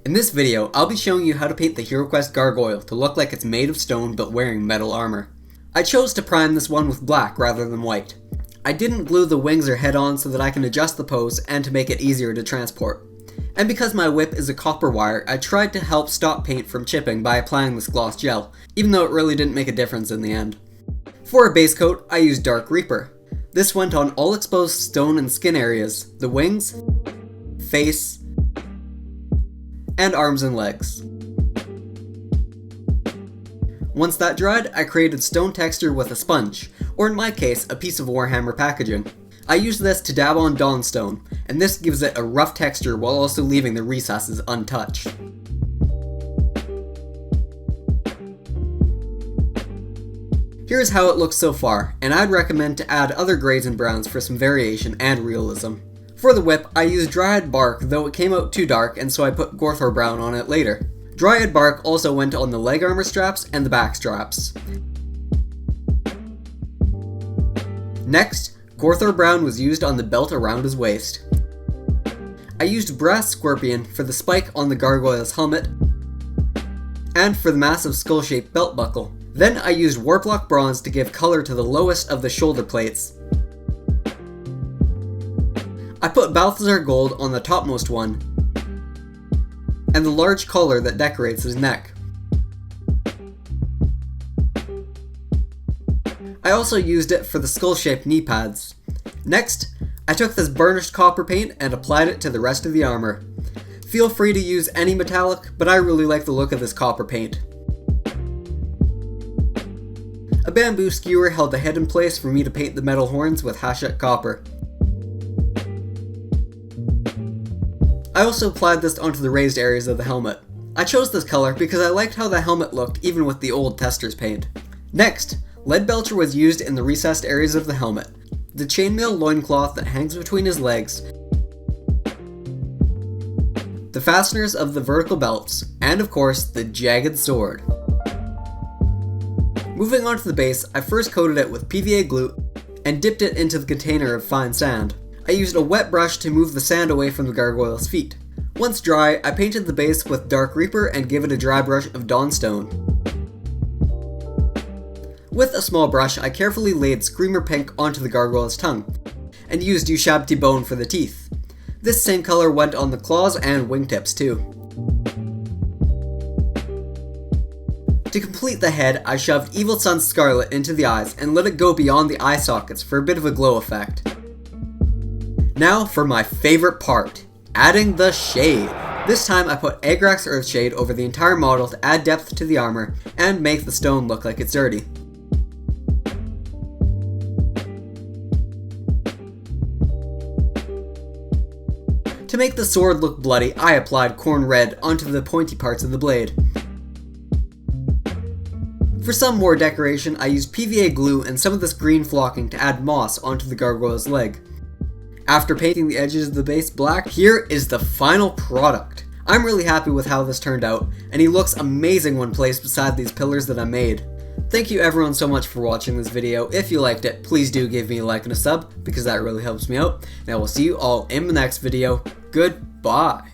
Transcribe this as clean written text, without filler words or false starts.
In this video, I'll be showing you how to paint the Heroquest Gargoyle to look like it's made of stone but wearing metal armor. I chose to prime this one with black rather than white. I didn't glue the wings or head on so that I can adjust the pose and to make it easier to transport. And because my whip is a copper wire, I tried to help stop paint from chipping by applying this gloss gel, even though it really didn't make a difference in the end. For a base coat, I used Dark Reaper. This went on all exposed stone and skin areas, the wings, face, and arms and legs. Once that dried, I created stone texture with a sponge, or in my case, a piece of Warhammer packaging. I used this to dab on Dawnstone, and this gives it a rough texture while also leaving the recesses untouched. Here's how it looks so far, and I'd recommend to add other greys and browns for some variation and realism. For the whip, I used Dryad Bark, though it came out too dark, and so I put Gorthor Brown on it later. Dryad Bark also went on the leg armor straps and the back straps. Next, Gorthor Brown was used on the belt around his waist. I used Brass Scorpion for the spike on the gargoyle's helmet, and for the massive skull-shaped belt buckle. Then I used Warplock Bronze to give color to the lowest of the shoulder plates. I put Balthazar Gold on the topmost one, and the large collar that decorates his neck. I also used it for the skull-shaped knee pads. Next, I took this burnished copper paint and applied it to the rest of the armor. Feel free to use any metallic, but I really like the look of this copper paint. A bamboo skewer held the head in place for me to paint the metal horns with Hachette copper. I also applied this onto the raised areas of the helmet. I chose this color because I liked how the helmet looked even with the old tester's paint. Next, Lead Belcher was used in the recessed areas of the helmet, the chainmail loincloth that hangs between his legs, the fasteners of the vertical belts, and of course, the jagged sword. Moving on to the base, I first coated it with PVA glue and dipped it into the container of fine sand. I used a wet brush to move the sand away from the gargoyle's feet. Once dry, I painted the base with Dark Reaper and gave it a dry brush of Dawnstone. With a small brush, I carefully laid Screamer Pink onto the gargoyle's tongue, and used Ushabti Bone for the teeth. This same color went on the claws and wingtips too. To complete the head, I shoved Evil Sun Scarlet into the eyes and let it go beyond the eye sockets for a bit of a glow effect. Now for my favorite part, adding the shade. This time I put Agrax Earthshade over the entire model to add depth to the armor and make the stone look like it's dirty. To make the sword look bloody, I applied Corn Red onto the pointy parts of the blade. For some more decoration, I used PVA glue and some of this green flocking to add moss onto the gargoyle's leg. After painting the edges of the base black, here is the final product. I'm really happy with how this turned out, and he looks amazing when placed beside these pillars that I made. Thank you everyone so much for watching this video. If you liked it, please do give me a like and a sub, because that really helps me out, and I will see you all in the next video. Goodbye!